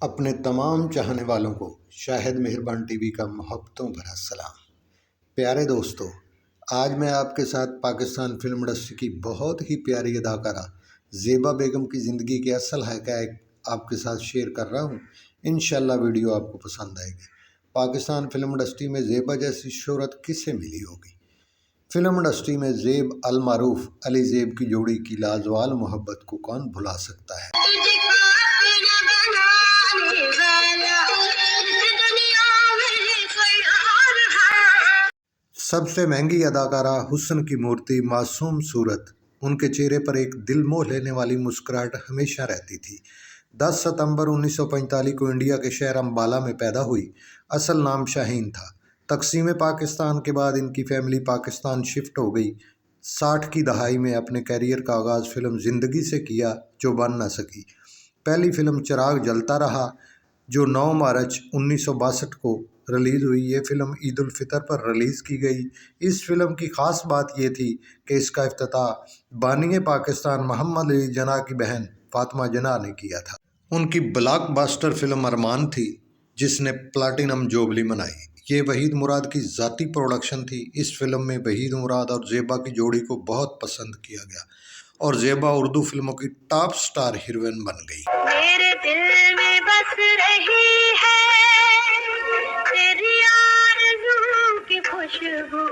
اپنے تمام چاہنے والوں کو شاہد مہربان ٹی وی کا محبتوں بھرا سلام۔ پیارے دوستو، آج میں آپ کے ساتھ پاکستان فلم انڈسٹری کی بہت ہی پیاری اداکارہ زیبا بیگم کی زندگی کے اصل حقائق آپ کے ساتھ شیئر کر رہا ہوں۔ انشاءاللہ ویڈیو آپ کو پسند آئے گی۔ پاکستان فلم انڈسٹری میں زیبا جیسی شہرت کسے ملی ہوگی؟ فلم انڈسٹری میں زیب المعروف علی زیب کی جوڑی کی لازوال محبت کو کون بھلا سکتا ہے؟ سب سے مہنگی اداکارہ، حسن کی مورتی، معصوم صورت، ان کے چہرے پر ایک دل موہ لینے والی مسکراہٹ ہمیشہ رہتی تھی۔ 10 ستمبر 1945 کو انڈیا کے شہر امبالہ میں پیدا ہوئی۔ اصل نام شاہین تھا۔ تقسیم پاکستان کے بعد ان کی فیملی پاکستان شفٹ ہو گئی۔ 60 کی دہائی میں اپنے کیریئر کا آغاز فلم زندگی سے کیا، جو بن نہ سکی۔ پہلی فلم چراغ جلتا رہا، جو 9 مارچ 1962 کو ریلیز ہوئی۔ یہ فلم عید الفطر پر ریلیز کی گئی۔ اس فلم کی خاص بات یہ تھی کہ اس کا افتتاح بانی پاکستان محمد علی جناح کی بہن فاطمہ جناح نے کیا تھا۔ ان کی بلاک باسٹر فلم ارمان تھی، جس نے پلاٹینم جوبلی منائی۔ یہ وحید مراد کی ذاتی پروڈکشن تھی۔ اس فلم میں وحید مراد اور زیبا کی جوڑی کو بہت پسند کیا گیا اور زیبا اردو فلموں کی ٹاپ سٹار ہیروئن بن گئی۔ میرے دل میں بس رہی ہے تیری آرزو کی خوشبو۔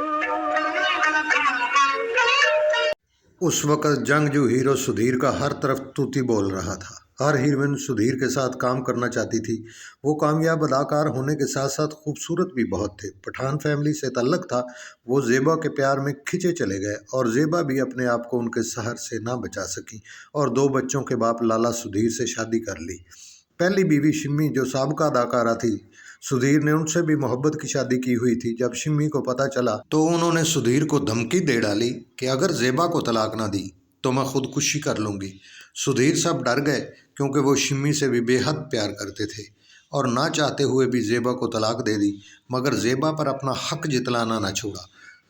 اس وقت جنگجو ہیرو سدھیر کا ہر طرف توتی بول رہا تھا۔ ہر ہیروئن سدھیر کے ساتھ کام کرنا چاہتی تھی۔ وہ کامیاب اداکار ہونے کے ساتھ ساتھ خوبصورت بھی بہت تھے۔ پٹھان فیملی سے تعلق تھا۔ وہ زیبا کے پیار میں کھنچے چلے گئے اور زیبا بھی اپنے آپ کو ان کے سحر سے نہ بچا سکی اور 2 بچوں کے باپ لالا سدھیر سے شادی کر لی۔ پہلی بیوی شمی، جو سابقہ اداکارہ تھی، سدھیر نے ان سے بھی محبت کی شادی کی ہوئی تھی۔ جب شمی کو پتہ چلا تو انہوں نے سدھیر کو دھمکی دے ڈالی کہ اگر زیبا کو طلاق نہ دی تو میں خودکشی کر لوں گی۔ سدھیر سب ڈر گئے، کیونکہ وہ شمی سے بھی بے حد پیار کرتے تھے اور نہ چاہتے ہوئے بھی زیبا کو طلاق دے دی، مگر زیبا پر اپنا حق جتلانا نہ چھوڑا۔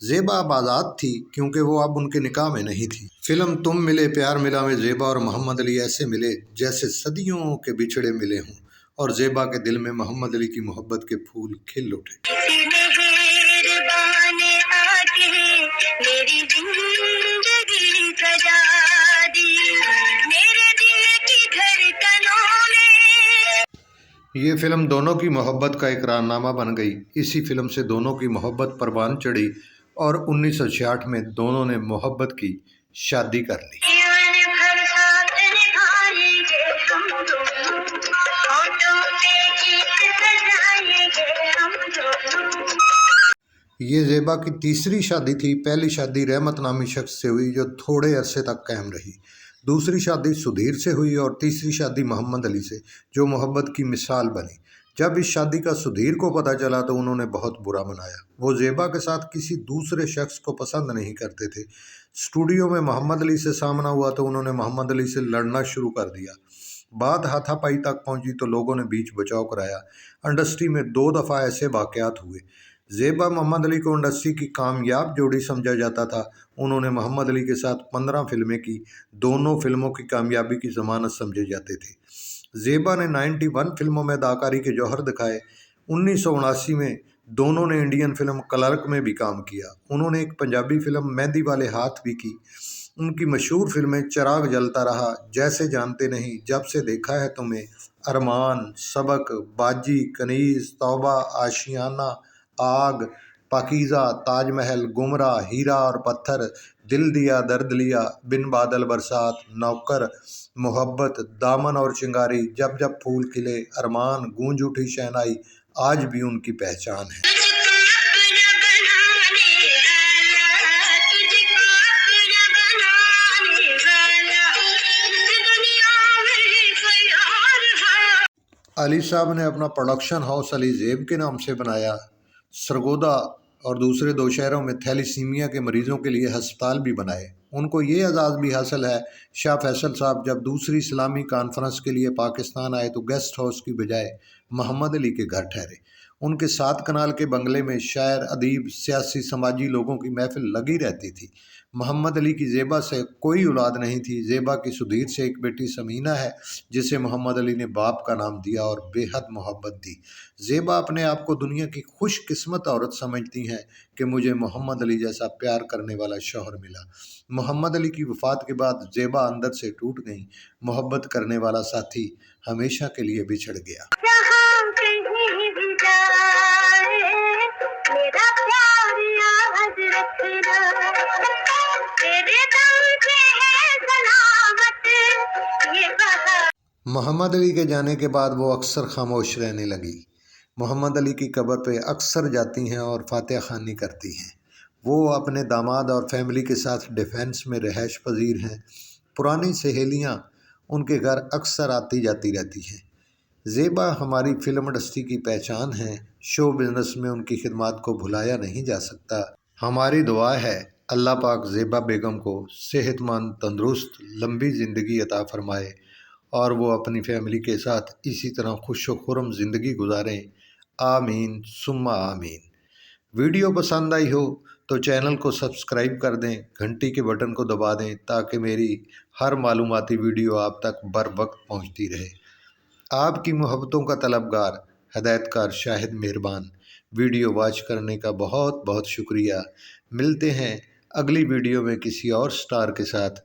زیبا اب آزاد تھی، کیونکہ وہ اب ان کے نکاح میں نہیں تھی۔ فلم تم ملے پیار ملا میں زیبا اور محمد علی ایسے ملے جیسے صدیوں کے بچھڑے ملے ہوں، اور زیبا کے دل میں محمد علی کی محبت کے پھول کھل اٹھے۔ یہ فلم دونوں کی محبت کا اقرار نامہ بن گئی۔ اسی فلم سے دونوں کی محبت پروان چڑھی اور 1966 میں دونوں نے محبت کی شادی کر لی۔ یہ زیبا کی تیسری شادی تھی۔ پہلی شادی رحمت نامی شخص سے ہوئی، جو تھوڑے عرصے تک قائم رہی۔ دوسری شادی سدھیر سے ہوئی اور تیسری شادی محمد علی سے، جو محبت کی مثال بنی۔ جب اس شادی کا سدھیر کو پتہ چلا تو انہوں نے بہت برا منایا۔ وہ زیبا کے ساتھ کسی دوسرے شخص کو پسند نہیں کرتے تھے۔ اسٹوڈیو میں محمد علی سے سامنا ہوا تو انہوں نے محمد علی سے لڑنا شروع کر دیا۔ بات ہاتھا پائی تک پہنچی تو لوگوں نے بیچ بچاؤ کرایا۔ انڈسٹری میں 2 دفعہ ایسے واقعات ہوئے۔ زیبا محمد علی کو انڈسٹری کی کامیاب جوڑی سمجھا جاتا تھا۔ انہوں نے محمد علی کے ساتھ 15 فلمیں کی۔ دونوں فلموں کی کامیابی کی ضمانت سمجھے جاتے تھے۔ زیبا نے 91 فلموں میں اداکاری کے جوہر دکھائے۔ 1979 میں دونوں نے انڈین فلم کلرک میں بھی کام کیا۔ انہوں نے ایک پنجابی فلم مہندی والے ہاتھ بھی کی۔ ان کی مشہور فلمیں چراغ جلتا رہا، جیسے جانتے نہیں، جب سے دیکھا ہے تمہیں، ارمان، سبق، باجی، کنیز، توبہ، آشیانہ، آگ، پاکیزہ، تاج محل، گمراہ، ہیرا اور پتھر، دل دیا درد لیا، بن بادل برسات، نوکر، محبت، دامن اور چنگاری، جب جب پھول کھلے، ارمان، گونج اٹھی شہنائی، آج بھی ان کی پہچان ہے۔ علی صاحب نے اپنا پروڈکشن ہاؤس علی زیب کے نام سے بنایا۔ سرگودا اور دوسرے 2 شہروں میں تھیلیسیمیا کے مریضوں کے لیے ہسپتال بھی بنائے۔ ان کو یہ اعزاز بھی حاصل ہے۔ شاہ فیصل صاحب جب دوسری اسلامی کانفرنس کے لیے پاکستان آئے تو گیسٹ ہاؤس کی بجائے محمد علی کے گھر ٹھہرے۔ ان کے 7 کنال کے بنگلے میں شاعر، ادیب، سیاسی، سماجی لوگوں کی محفل لگی رہتی تھی۔ محمد علی کی زیبا سے کوئی اولاد نہیں تھی۔ زیبا کی سدھیر سے ایک بیٹی سمینہ ہے جسے محمد علی نے باپ کا نام دیا اور بے حد محبت دی۔ زیبا اپنے آپ کو دنیا کی خوش قسمت عورت سمجھتی ہیں کہ مجھے محمد علی جیسا پیار کرنے والا شوہر ملا۔ محمد علی کی وفات کے بعد زیبا اندر سے ٹوٹ گئیں۔ محبت کرنے والا ساتھی ہمیشہ کے لیے بچھڑ گیا۔ محمد علی کے جانے کے بعد وہ اکثر خاموش رہنے لگی۔ محمد علی کی قبر پہ اکثر جاتی ہیں اور فاتحہ خوانی کرتی ہیں۔ وہ اپنے داماد اور فیملی کے ساتھ ڈیفینس میں رہائش پذیر ہیں۔ پرانی سہیلیاں ان کے گھر اکثر آتی جاتی رہتی ہیں۔ زیبا ہماری فلم انڈسٹری کی پہچان ہیں۔ شو بزنس میں ان کی خدمات کو بھلایا نہیں جا سکتا۔ ہماری دعا ہے اللہ پاک زیبا بیگم کو صحت مند، تندرست، لمبی زندگی عطا فرمائے اور وہ اپنی فیملی کے ساتھ اسی طرح خوش و خرم زندگی گزاریں۔ آمین ثم آمین۔ ویڈیو پسند آئی ہو تو چینل کو سبسکرائب کر دیں، گھنٹی کے بٹن کو دبا دیں تاکہ میری ہر معلوماتی ویڈیو آپ تک بر وقت پہنچتی رہے۔ آپ کی محبتوں کا طلبگار، ہدایت کار شاہد مہربان۔ ویڈیو واچ کرنے کا بہت بہت شکریہ۔ ملتے ہیں اگلی ویڈیو میں کسی اور سٹار کے ساتھ۔